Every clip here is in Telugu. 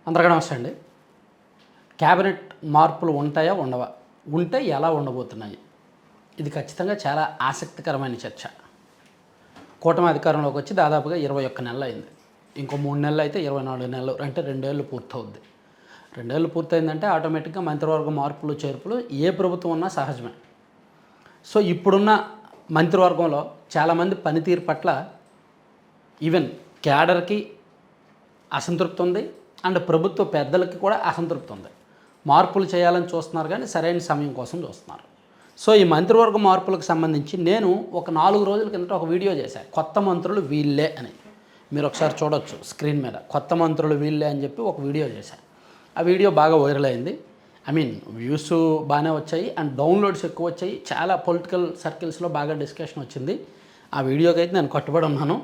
అందరికీ నమస్తే అండి. క్యాబినెట్ మార్పులు ఉంటాయా ఉండవా? ఉంటే ఎలా ఉండబోతున్నాయి? ఇది ఖచ్చితంగా చాలా ఆసక్తికరమైన చర్చ. కూటమి అధికారంలోకి వచ్చి దాదాపుగా 21 నెలలు అయింది. ఇంకో 3 నెలలు అయితే 24 నెలలు, అంటే 2 ఏళ్ళు పూర్తవుద్ది. 2 ఏళ్ళు పూర్తయిందంటే ఆటోమేటిక్గా మంత్రివర్గ మార్పులు చేర్పులు ఏ ప్రభుత్వం ఉన్నా సహజమే. సో ఇప్పుడున్న మంత్రివర్గంలో చాలామంది పనితీరు పట్ల ఈవెన్ క్యాడర్కి అసంతృప్తి ఉంది, అండ్ ప్రభుత్వ పెద్దలకి కూడా అసంతృప్తి ఉంది. మార్పులు చేయాలని చూస్తున్నారు కానీ సరైన సమయం కోసం చూస్తున్నారు. సో ఈ మంత్రివర్గ మార్పులకు సంబంధించి నేను ఒక 4 రోజుల కిందట ఒక వీడియో చేశాను, కొత్త మంత్రులు వీళ్ళే అని. మీరు ఒకసారి చూడొచ్చు స్క్రీన్ మీద, కొత్త మంత్రులు వీళ్ళే అని చెప్పి ఒక వీడియో చేశాను. ఆ వీడియో బాగా వైరల్ అయింది. వ్యూస్ బాగానే వచ్చాయి అండ్ డౌన్లోడ్స్ ఎక్కువ వచ్చాయి. చాలా పొలిటికల్ సర్కిల్స్లో బాగా డిస్కషన్ వచ్చింది. ఆ వీడియోకి అయితే నేను కట్టుబడి ఉన్నాను.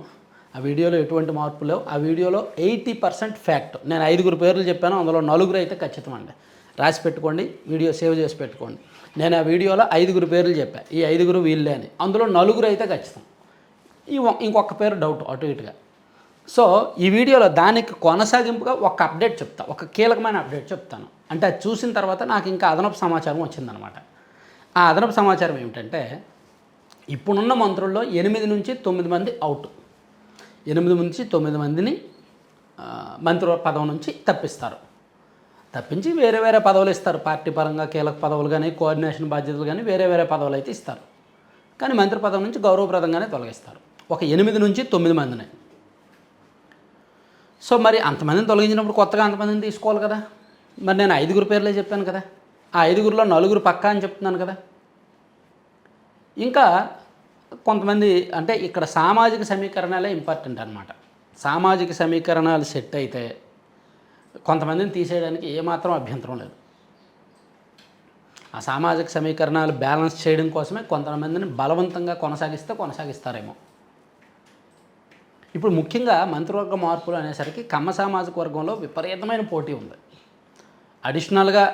ఆ వీడియోలో ఎటువంటి మార్పు లేవు. ఆ వీడియోలో 80% ఫ్యాక్ట్. నేను 5 పేర్లు చెప్పాను, అందులో 4 అయితే ఖచ్చితం అండి. రాసి పెట్టుకోండి, వీడియో సేవ్ చేసి పెట్టుకోండి. నేను ఆ వీడియోలో 5 పేర్లు చెప్పాను, ఈ 5 వీళ్ళే అని. అందులో 4 అయితే ఖచ్చితం, ఇంకొక పేరు డౌట్ అటు ఇటుగా. సో ఈ వీడియోలో దానికి కొనసాగింపుగా ఒక అప్డేట్ చెప్తా, ఒక కీలకమైన అప్డేట్ చెప్తాను. అంటే అది చూసిన తర్వాత నాకు ఇంకా అదనపు సమాచారం వచ్చిందనమాట. ఆ అదనపు సమాచారం ఏమిటంటే, ఇప్పుడున్న మంత్రుల్లో 8 నుంచి 9 మంది అవుట్. 8 నుంచి 9 మందిని మంత్రి పదవి నుంచి తప్పించి వేరే వేరే పదవులు ఇస్తారు. పార్టీ పరంగా కీలక పదవులు కానీ, కోఆర్డినేషన్ బాధ్యతలు కానీ వేరే వేరే పదవులు అయితే ఇస్తారు. కానీ మంత్రి పదవి నుంచి గౌరవప్రదంగానే తొలగిస్తారు. ఒక 8 నుంచి 9 మందిని. సో మరి అంతమందిని తొలగించినప్పుడు కొత్తగా అంతమందిని తీసుకోవాలి కదా. మరి నేను 5 పేర్లే చెప్పాను కదా, ఆ 5లో 4 పక్కా అని చెప్తున్నాను కదా. ఇంకా కొంతమంది, అంటే ఇక్కడ సామాజిక సమీకరణాలే ఇంపార్టెంట్ అనమాట. సామాజిక సమీకరణాలు సెట్ అయితే కొంతమందిని తీసేయడానికి ఏమాత్రం అభ్యంతరం లేదు. ఆ సామాజిక సమీకరణాలు బ్యాలెన్స్ చేయడం కోసమే కొంతమందిని బలవంతంగా కొనసాగిస్తారేమో. ఇప్పుడు ముఖ్యంగా మంత్రివర్గ మార్పులు అనేసరికి కమ్మ సామాజిక వర్గంలో విపరీతమైన పోటీ ఉంది. అడిషనల్గా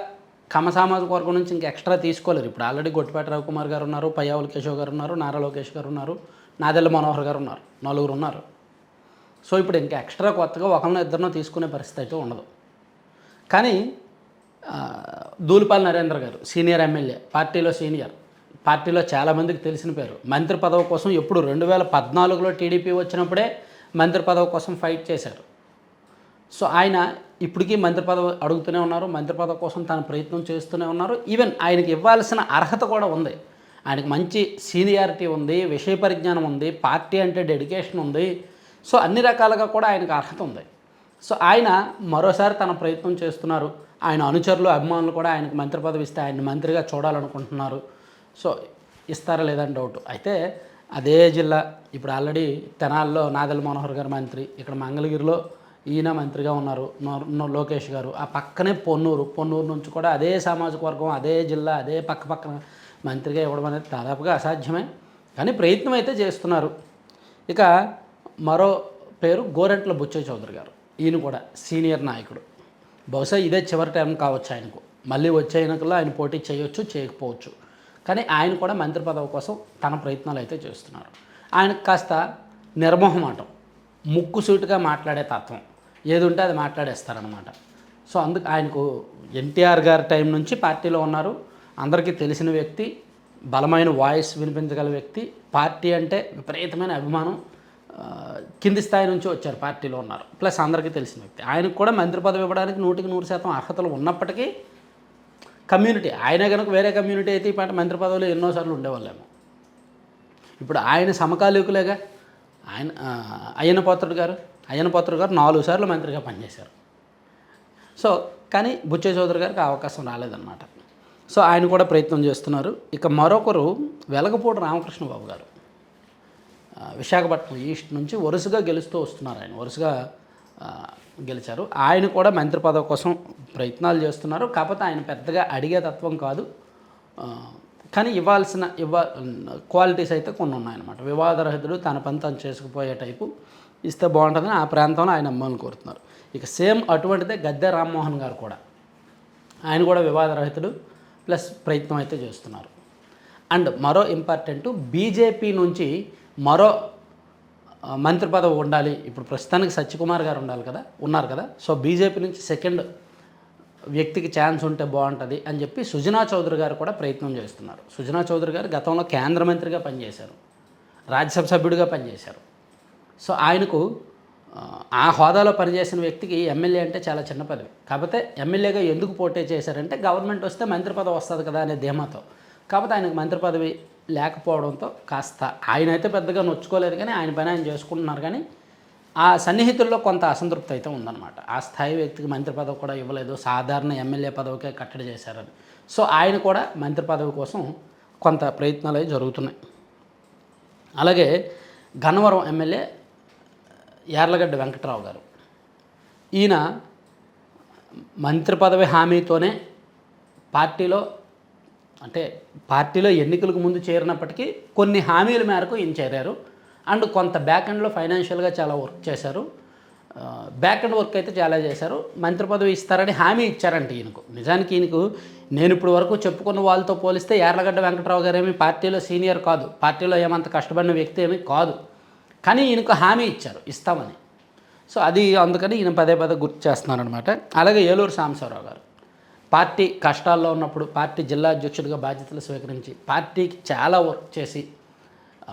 కమ్మ సామాజిక వర్గం నుంచి ఇంకా ఎక్స్ట్రా తీసుకోలేరు. ఇప్పుడు ఆల్రెడీ గొట్టిపాటి రవికుమార్ గారు ఉన్నారు, పయ్యావుల కేశవ్ గారు ఉన్నారు, నారా లోకేష్ గారు ఉన్నారు, నాదెళ్ల మనోహర్ గారు ఉన్నారు, 4 ఉన్నారు. సో ఇప్పుడు ఇంకా ఎక్స్ట్రా కొత్తగా ఒకరినో ఇద్దరినో తీసుకునే పరిస్థితి అయితే ఉండదు. కానీ దూలిపాల నరేంద్ర గారు సీనియర్ ఎమ్మెల్యే, పార్టీలో సీనియర్, పార్టీలో చాలామందికి తెలిసిన పేరు. మంత్రి పదవి కోసం ఎప్పుడు 2014లో టీడీపీ వచ్చినప్పుడే మంత్రి పదవి కోసం ఫైట్ చేశారు. సో ఆయన ఇప్పటికీ మంత్రి పదవి అడుగుతూనే ఉన్నారు, మంత్రి పదవి కోసం తన ప్రయత్నం చేస్తూనే ఉన్నారు. ఈవెన్ ఆయనకి ఇవ్వాల్సిన అర్హత కూడా ఉంది. ఆయనకు మంచి సీనియారిటీ ఉంది, విషయ పరిజ్ఞానం ఉంది, పార్టీ అంటే డెడికేషన్ ఉంది. సో అన్ని రకాలుగా కూడా ఆయనకు అర్హత ఉంది. సో ఆయన మరోసారి తన ప్రయత్నం చేస్తున్నారు. ఆయన అనుచరులు, అభిమానులు కూడా ఆయనకు మంత్రి పదవి ఇస్తే ఆయన మంత్రిగా చూడాలనుకుంటున్నారు. సో ఇస్తారా లేదని డౌట్. అయితే అదే జిల్లా ఇప్పుడు ఆల్రెడీ తెనాల్లో నాదెళ్ల మనోహర్ గారు మంత్రి, ఇక్కడ మంగళగిరిలో ఈయన మంత్రిగా ఉన్నారు లోకేష్ గారు. ఆ పక్కనే పొన్నూరు నుంచి కూడా అదే సామాజిక వర్గం, అదే జిల్లా, అదే పక్కన మంత్రిగా ఇవ్వడం అనేది దాదాపుగా అసాధ్యమే. కానీ ప్రయత్నం అయితే చేస్తున్నారు. ఇక మరో పేరు గోరంట్ల బుచ్చయ్య చౌదరి గారు. ఈయన కూడా సీనియర్ నాయకుడు. బహుశా ఇదే చివరి టైం కావచ్చు ఆయనకు. మళ్ళీ వచ్చే ఎన్నికల్లో ఆయన పోటీ చేయొచ్చు, చేయకపోవచ్చు. కానీ ఆయన కూడా మంత్రి పదవి కోసం తన ప్రయత్నాలు అయితే చేస్తున్నారు. ఆయనకు కాస్త నిర్మోహమాటం, ముక్కుసూటిగా మాట్లాడే తత్వం, ఏది ఉంటే అది మాట్లాడేస్తారనమాట. సో అందుకు ఆయనకు ఎన్టీఆర్ గారి టైం నుంచి పార్టీలో ఉన్నారు, అందరికీ తెలిసిన వ్యక్తి, బలమైన వాయిస్ వినిపించగల వ్యక్తి, పార్టీ అంటే విపరీతమైన అభిమానం, కింది స్థాయి నుంచి వచ్చారు, పార్టీలో ఉన్నారు, ప్లస్ అందరికీ తెలిసిన వ్యక్తి. ఆయనకు కూడా మంత్రి పదవి ఇవ్వడానికి 100% అర్హతలు ఉన్నప్పటికీ కమ్యూనిటీ, ఆయన కనుక వేరే కమ్యూనిటీ అయితే ఈ పాట మంత్రి పదవిలో ఎన్నోసార్లు ఉండేవాళ్ళేమో. ఇప్పుడు ఆయన సమకాలీకులేగా. ఆయన అయ్యన్నపాత్రుడు గారు 4 సార్లు మంత్రిగా పనిచేశారు. సో కానీ బుచ్చయ్య చౌదరి గారికి అవకాశం రాలేదన్నమాట. సో ఆయన కూడా ప్రయత్నం చేస్తున్నారు. ఇక మరొకరు వెలగపూడి రామకృష్ణబాబు గారు, విశాఖపట్నం ఈస్ట్ నుంచి వరుసగా గెలుస్తూ వస్తున్నారు. ఆయన వరుసగా గెలిచారు. ఆయన కూడా మంత్రి పదవి కోసం ప్రయత్నాలు చేస్తున్నారు. కాకపోతే ఆయన పెద్దగా అడిగే తత్వం కాదు. కానీ ఇవ్వాల్సిన క్వాలిటీస్ అయితే కొన్ని ఉన్నాయన్నమాట. వివాదరహితుడు, తన పని తను చేసుకుపోయే టైపు ఇస్తే బాగుంటుందని ఆ ప్రాంతంలో ఆయన అమ్మాయిని కోరుతున్నారు. ఇక సేమ్ అటువంటిదే గద్దె రామ్మోహన్ గారు కూడా. ఆయన కూడా వివాదరహితుడు ప్లస్ ప్రయత్నం అయితే చేస్తున్నారు. అండ్ మరో ఇంపార్టెంట్, బీజేపీ నుంచి మరో మంత్రి పదవి ఉండాలి. ఇప్పుడు ప్రస్తుతానికి సత్యకుమార్ గారు ఉండాలి కదా, ఉన్నారు కదా. సో బీజేపీ నుంచి సెకండ్ వ్యక్తికి ఛాన్స్ ఉంటే బాగుంటుంది అని చెప్పి సుజనా చౌదరి గారు కూడా ప్రయత్నం చేస్తున్నారు. సుజనా చౌదరి గారు గతంలో కేంద్ర మంత్రిగా పనిచేశారు, రాజ్యసభ సభ్యుడిగా పనిచేశారు. సో ఆయనకు ఆ హోదాలో పనిచేసిన వ్యక్తికి ఎమ్మెల్యే అంటే చాలా చిన్న పదవి. కాకపోతే ఎమ్మెల్యేగా ఎందుకు పోటీ చేశారంటే గవర్నమెంట్ వస్తే మంత్రి పదవి వస్తుంది కదా అనే ధీమాతో. కాకపోతే ఆయనకు మంత్రి పదవి లేకపోవడంతో కాస్త ఆయన అయితే పెద్దగా నొచ్చుకోలేదు, కానీ ఆయన పని ఆయన చేసుకుంటున్నారు. కానీ ఆ సన్నిహితుల్లో కొంత అసంతృప్తి అయితే ఉందన్నమాట. ఆ స్థాయి వ్యక్తికి మంత్రి పదవి కూడా ఇవ్వలేదు, సాధారణ ఎమ్మెల్యే పదవికే కట్టడి చేశారని. సో ఆయన కూడా మంత్రి పదవి కోసం కొంత ప్రయత్నాలు అవి జరుగుతున్నాయి. అలాగే గన్నవరం ఎమ్మెల్యే యార్లగడ్డ వెంకట్రావు గారు, ఈయన మంత్రి పదవి హామీతోనే పార్టీలో ఎన్నికలకు ముందు చేరినప్పటికీ కొన్ని హామీల మేరకు ఈయన చేరారు. అండ్ కొంత బ్యాక్ ఎండ్లో ఫైనాన్షియల్గా చాలా వర్క్ చేశారు. బ్యాక్ ఎండ్ వర్క్ అయితే చాలా చేశారు. మంత్రి పదవి ఇస్తారని హామీ ఇచ్చారంట ఈయనకు. నిజానికి ఈయనకు నేను ఇప్పుడు వరకు చెప్పుకున్న వాళ్ళతో పోలిస్తే యార్లగడ్డ వెంకట్రావు గారు ఏమి పార్టీలో సీనియర్ కాదు, పార్టీలో ఏమంత కష్టపడిన వ్యక్తి ఏమీ కాదు. కానీ ఈయనకు హామీ ఇచ్చారు ఇస్తామని. సో అది అందుకని ఈయన పదే గుర్తు చేస్తున్నారనమాట. అలాగే ఏలూరు సాంబశివరావు గారు పార్టీ కష్టాల్లో ఉన్నప్పుడు పార్టీ జిల్లా అధ్యక్షుడిగా బాధ్యతలు స్వీకరించి పార్టీకి చాలా వర్క్ చేసి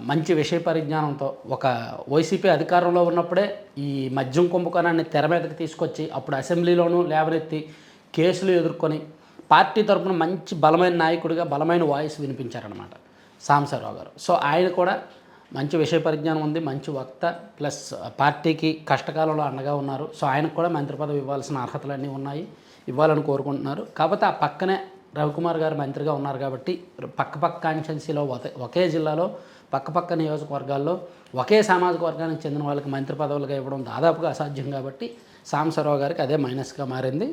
మంచి విషయ పరిజ్ఞానంతో ఒక వైసీపీ అధికారంలో ఉన్నప్పుడే ఈ మద్యం కుంభకోణాన్ని తెర మీదకి తీసుకొచ్చి అప్పుడు అసెంబ్లీలోనూ లేవనెత్తి కేసులు ఎదుర్కొని పార్టీ తరఫున మంచి బలమైన నాయకుడిగా బలమైన వాయిస్ వినిపించారనమాట సాంబశివరావు గారు. సో ఆయన కూడా మంచి విషయ పరిజ్ఞానం ఉంది, మంచి వక్త, ప్లస్ పార్టీకి కష్టకాలంలో అండగా ఉన్నారు. సో ఆయనకు కూడా మంత్రి పదవి ఇవ్వాల్సిన అర్హతలన్నీ ఉన్నాయి, ఇవ్వాలని కోరుకుంటున్నారు. కాకపోతే ఆ పక్కనే రవికుమార్ గారు మంత్రిగా ఉన్నారు కాబట్టి పక్క కాన్స్టిట్యున్సీలో ఒకే జిల్లాలో పక్క నియోజకవర్గాల్లో ఒకే సామాజిక వర్గానికి చెందిన వాళ్ళకి మంత్రి పదవులుగా ఇవ్వడం దాదాపుగా అసాధ్యం కాబట్టి సాంబశివరావు గారికి అదే మైనస్గా మారింది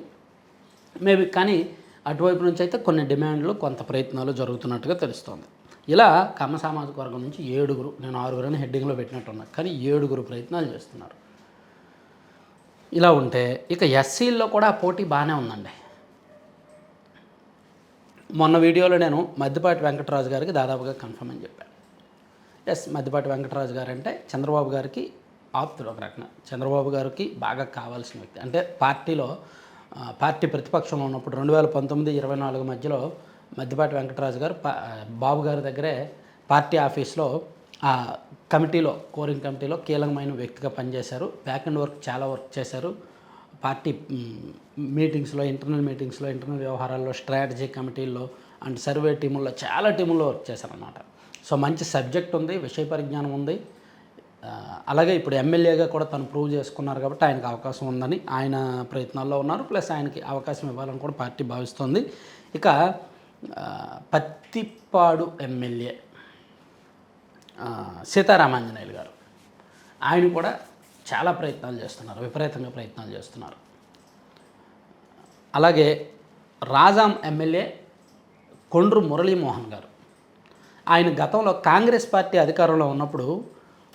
మేబీ. కానీ అటువైపు నుంచి అయితే కొన్ని డిమాండ్లు కొంత ప్రయత్నాలు జరుగుతున్నట్టుగా తెలుస్తోంది. ఇలా కమ్మ సామాజిక వర్గం నుంచి 7, నేను 6 హెడ్డింగ్లో పెట్టినట్టున్నా, కానీ 7 ప్రయత్నాలు చేస్తున్నారు. ఇలా ఉంటే ఇక ఎస్సీల్లో కూడా పోటీ బాగానే ఉందండి. మొన్న వీడియోలో నేను మద్దిపాటి వెంకటరాజు గారికి దాదాపుగా కన్ఫర్మ్ అని చెప్పాను. మద్దిపాటి వెంకటరాజు గారు అంటే చంద్రబాబు గారికి ఆప్తుడు, ఒక రకంగా చంద్రబాబు గారికి బాగా కావాల్సిన వ్యక్తి. అంటే పార్టీ ప్రతిపక్షంలో ఉన్నప్పుడు 2019-24 మధ్యలో మద్దిపాటి వెంకటరాజు గారు బాబు గారి దగ్గరే పార్టీ ఆఫీస్లో ఆ కమిటీలో, కోరింగ్ కమిటీలో కీలకమైన వ్యక్తిగా పనిచేశారు. బ్యాక్ అండ్ వర్క్ చాలా వర్క్ చేశారు. పార్టీ మీటింగ్స్లో, ఇంటర్నల్ వ్యవహారాల్లో, స్ట్రాటజీ కమిటీల్లో అండ్ సర్వే టీముల్లో చాలా టీముల్లో వర్క్ చేశారన్నమాట. సో మంచి సబ్జెక్ట్ ఉంది, విషయ పరిజ్ఞానం ఉంది. అలాగే ఇప్పుడు ఎమ్మెల్యేగా కూడా తను ప్రూవ్ చేసుకున్నారు కాబట్టి ఆయనకు అవకాశం ఉందని ఆయన ప్రయత్నాల్లో ఉన్నారు. ప్లస్ ఆయనకి అవకాశం ఇవ్వాలని కూడా పార్టీ భావిస్తోంది. ఇక పత్తిపాడు ఎమ్మెల్యే సీతారామాంజనేయులు గారు, ఆయన కూడా చాలా ప్రయత్నాలు చేస్తున్నారు, విపరీతంగా ప్రయత్నాలు చేస్తున్నారు. అలాగే రాజాం ఎమ్మెల్యే కొండ్రు మురళీమోహన్ గారు, ఆయన గతంలో కాంగ్రెస్ పార్టీ అధికారంలో ఉన్నప్పుడు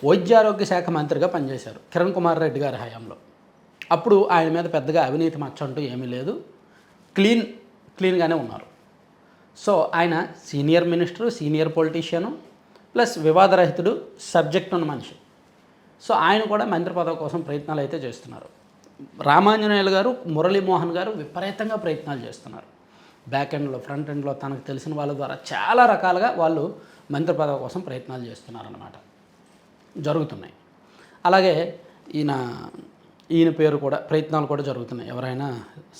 వైద్యారోగ్య శాఖ మంత్రిగా పనిచేశారు కిరణ్ కుమార్ రెడ్డి గారి హయాంలో. అప్పుడు ఆయన మీద పెద్దగా అవినీతి మచ్చ అంటూ ఏమీ లేదు, క్లీన్గానే ఉన్నారు. సో ఆయన senior minister, senior politician, plus వివాదరహితుడు, సబ్జెక్ట్ ఉన్న మనిషి. సో ఆయన కూడా మంత్రి పదవి కోసం ప్రయత్నాలు అయితే చేస్తున్నారు. రామాంజనేయులు గారు, మురళీమోహన్ గారు విపరీతంగా ప్రయత్నాలు చేస్తున్నారు. బ్యాక్ ఎండ్లో, ఫ్రంట్ ఎండ్లో తనకు తెలిసిన వాళ్ళ ద్వారా చాలా రకాలుగా వాళ్ళు మంత్రి పదవి కోసం ప్రయత్నాలు చేస్తున్నారన్నమాట, జరుగుతున్నాయి. అలాగే ఈయన పేరు కూడా ప్రయత్నాలు కూడా జరుగుతున్నాయి. ఎవరైనా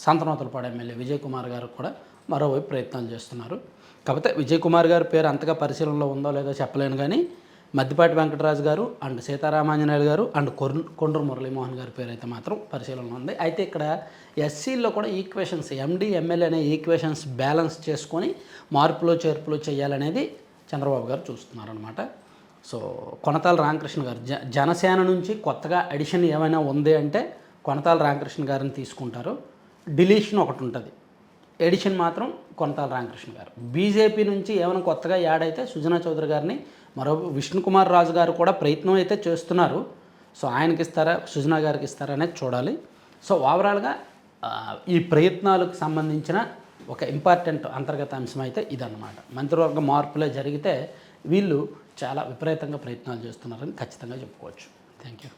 సంతనోతలపాడు ఎమ్మెల్యే విజయ్ కుమార్ గారు కూడా మరోవైపు ప్రయత్నాలు చేస్తున్నారు. కాకపోతే విజయ్ కుమార్ గారి పేరు అంతగా పరిశీలనలో ఉందో లేదో చెప్పలేను, కానీ మద్దిపాటి వెంకటరాజు గారు అండ్ సీతారామాంజనేయులు గారు అండ్ కొండ్రు మురళీమోహన్ గారి పేరు అయితే మాత్రం పరిశీలనలో ఉంది. అయితే ఇక్కడ ఎస్సీల్లో కూడా ఈక్వేషన్స్, ఎండి ఎమ్మెల్యే అనే ఈక్వేషన్స్ బ్యాలెన్స్ చేసుకొని మార్పులు చేర్పులు చేయాలనేది చంద్రబాబు గారు చూస్తున్నారనమాట. సో కొనతాల రామకృష్ణ గారు జనసేన నుంచి కొత్తగా అడిషన్ ఏమైనా ఉంది అంటే కొనతాల రామకృష్ణ గారిని తీసుకుంటారు. డిలీషన్ ఒకటి ఉంటుంది, ఎడిషన్ మాత్రం కొనతాల రామకృష్ణ గారు. బీజేపీ నుంచి ఏమైనా కొత్తగా యాడ్ అయితే సుజనా చౌదరి గారిని, మరో విష్ణుకుమార్ రాజు గారు కూడా ప్రయత్నం అయితే చేస్తున్నారు. సో ఆయనకి ఇస్తారా, సుజనా గారికి ఇస్తారా అనేది చూడాలి. సో ఓవరాల్గా ఈ ప్రయత్నాలకు సంబంధించిన ఒక ఇంపార్టెంట్ అంతర్గత అంశం అయితే ఇదన్నమాట. మంత్రివర్గ మార్పులే జరిగితే వీళ్ళు చాలా విపరీతంగా ప్రయత్నాలు చేస్తున్నారని ఖచ్చితంగా చెప్పుకోవచ్చు. Thank you.